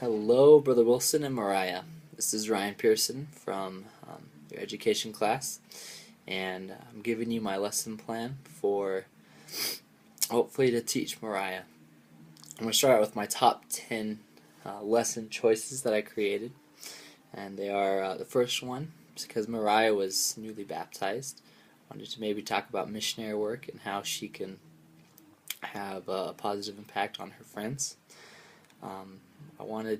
Hello, Brother Wilson and Mariah. This is Ryan Pearson from your education class, and I'm giving you my lesson plan for hopefully to teach Mariah. I'm going to start out with my top 10 lesson choices that I created, and they are the first one, because Mariah was newly baptized. I wanted to maybe talk about missionary work and how she can have a positive impact on her friends. I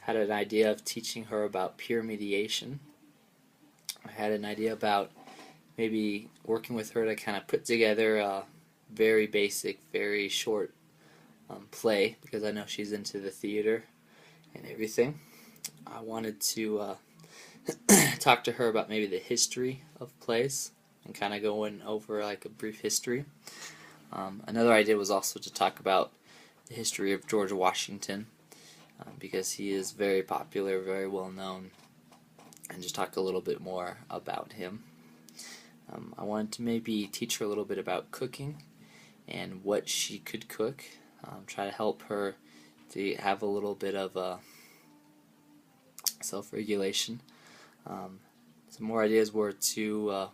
had an idea of teaching her about peer mediation. I had an idea about maybe working with her to kind of put together a very basic, very short play, because I know she's into the theater and everything. I wanted to talk to her about maybe the history of plays and kind of going over like a brief history. Another idea was also to talk about the history of George Washington, because he is very popular, very well known, and just talk a little bit more about him. I wanted to maybe teach her a little bit about cooking and what she could cook, try to help her to have a little bit of self-regulation. Some more ideas were to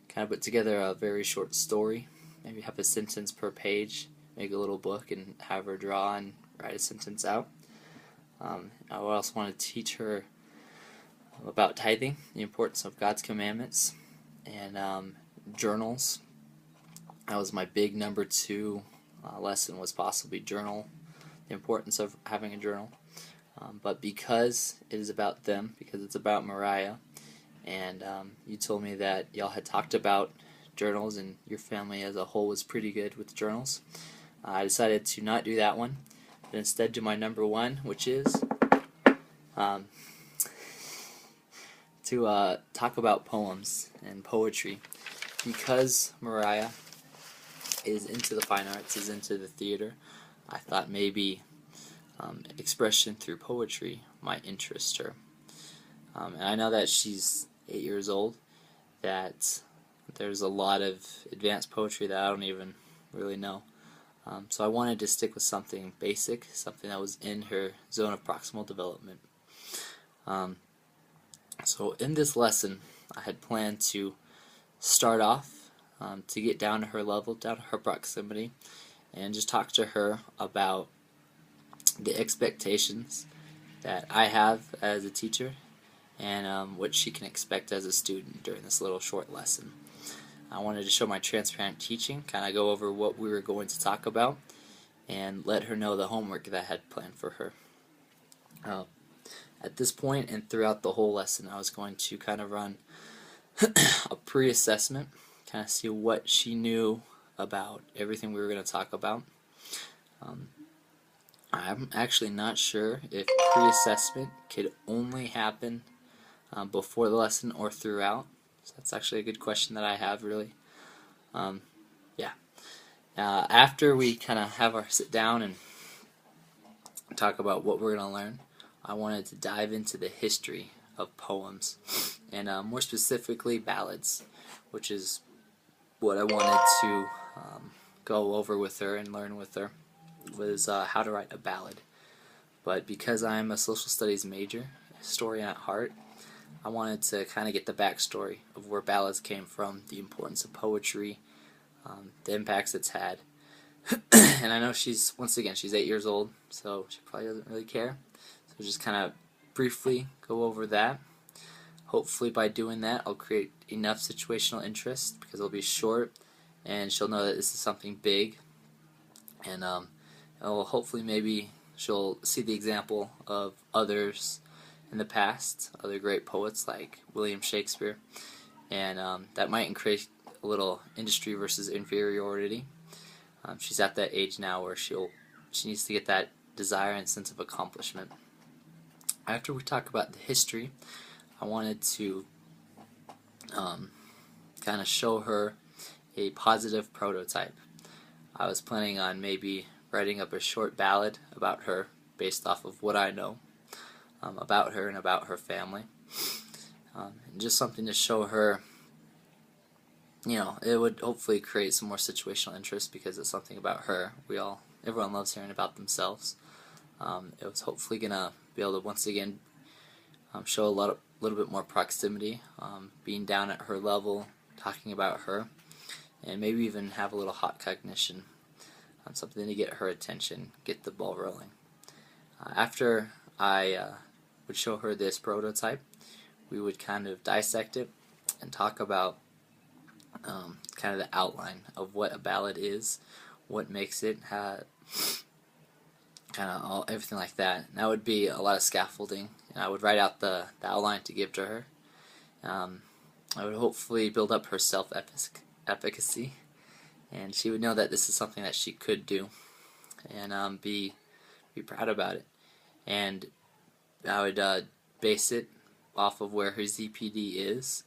kind of put together a very short story, maybe have a sentence per page, make a little book and have her draw and write a sentence out. I also want to teach her about tithing, the importance of God's commandments, and journals. That was my big number 2 lesson, was possibly journal, the importance of having a journal. But because it is about them, because it's about Mariah, and you told me that y'all had talked about journals and your family as a whole was pretty good with journals, I decided to not do that one, but instead do my number 1, which is to talk about poems and poetry. Because Mariah is into the fine arts, is into the theater, I thought maybe expression through poetry might interest her. And I know that she's 8 years old, that there's a lot of advanced poetry that I don't even really know. So I wanted to stick with something basic, something that was in her zone of proximal development. So in this lesson, I had planned to start off to get down to her level, down to her proximity, and just talk to her about the expectations that I have as a teacher and what she can expect as a student during this little short lesson. I wanted to show my transparent teaching, kind of go over what we were going to talk about, and let her know the homework that I had planned for her. At this point and throughout the whole lesson, I was going to kind of run a pre-assessment, kind of see what she knew about everything we were going to talk about. I'm actually not sure if pre-assessment could only happen before the lesson or throughout. So that's actually a good question that I have, really. Yeah. After we kind of have our sit down and talk about what we're going to learn, I wanted to dive into the history of poems, and more specifically ballads, which is what I wanted to go over with her and learn with her, was how to write a ballad. But because I'm a social studies major, historian at heart, I wanted to kind of get the backstory of where ballads came from, the importance of poetry, the impacts it's had. And I know once again, she's 8 years old, so she probably doesn't really care. So just kind of briefly go over that. Hopefully by doing that, I'll create enough situational interest, because it'll be short, and she'll know that this is something big. And hopefully maybe she'll see the example of others in the past, other great poets like William Shakespeare, and that might increase a little industry versus inferiority. She's at that age now where she needs to get that desire and sense of accomplishment. After we talk about the history, I wanted to kind of show her a positive prototype. I was planning on maybe writing up a short ballad about her based off of what I know about her and about her family, and just something to show her. It would hopefully create some more situational interest, because it's something about her. Everyone loves hearing about themselves, It was hopefully gonna be able to once again show a little bit more proximity, being down at her level, talking about her, and maybe even have a little hot cognition, something to get her attention, get the ball rolling. After I would show her this prototype, we would kind of dissect it and talk about kind of the outline of what a ballad is, what makes it, kind of everything like that. And that would be a lot of scaffolding, and I would write out the outline to give to her. I would hopefully build up her self-efficacy, and she would know that this is something that she could do, and be proud about it. And I would base it off of where her ZPD is,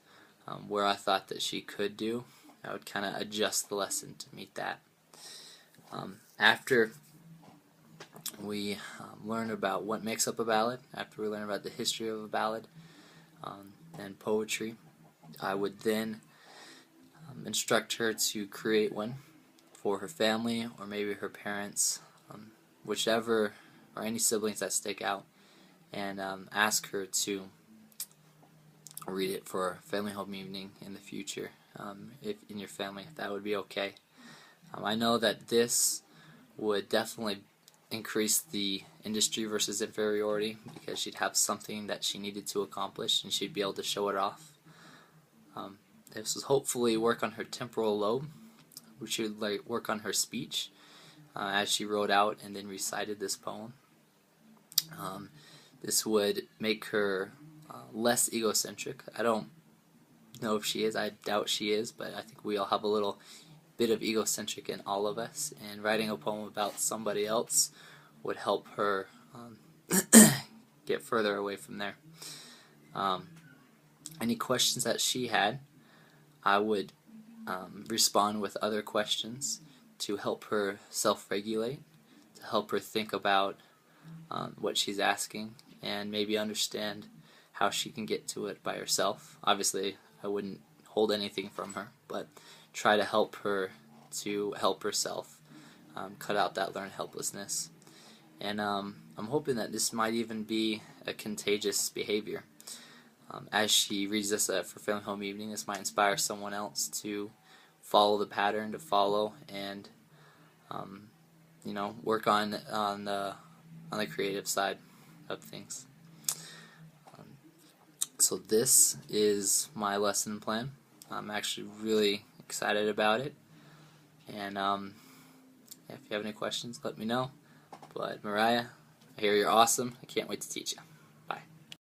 where I thought that she could do. I would kind of adjust the lesson to meet that. After we learn about what makes up a ballad, after we learn about the history of a ballad and poetry, I would then instruct her to create one for her family or maybe her parents, whichever, or any siblings that stick out, and ask her to read it for family home evening in the future, if in your family, if that would be okay. I know that this would definitely increase the industry versus inferiority, because she'd have something that she needed to accomplish and she'd be able to show it off. This would hopefully work on her temporal lobe, which would work on her speech as she wrote out and then recited this poem. This would make her less egocentric. I don't know if she is, I doubt she is, but I think we all have a little bit of egocentric in all of us, and writing a poem about somebody else would help her get further away from there. Any questions that she had, I would respond with other questions to help her self-regulate, to help her think about what she's asking, and maybe understand how she can get to it by herself. Obviously, I wouldn't hold anything from her, but try to help her to help herself, cut out that learned helplessness. And I'm hoping that this might even be a contagious behavior. As she reads this for family home evening, this might inspire someone else to follow the pattern, to follow, and work on the creative side of things. So this is my lesson plan. I'm actually really excited about it, and if you have any questions, let me know. But Mariah, I hear you're awesome. I can't wait to teach you.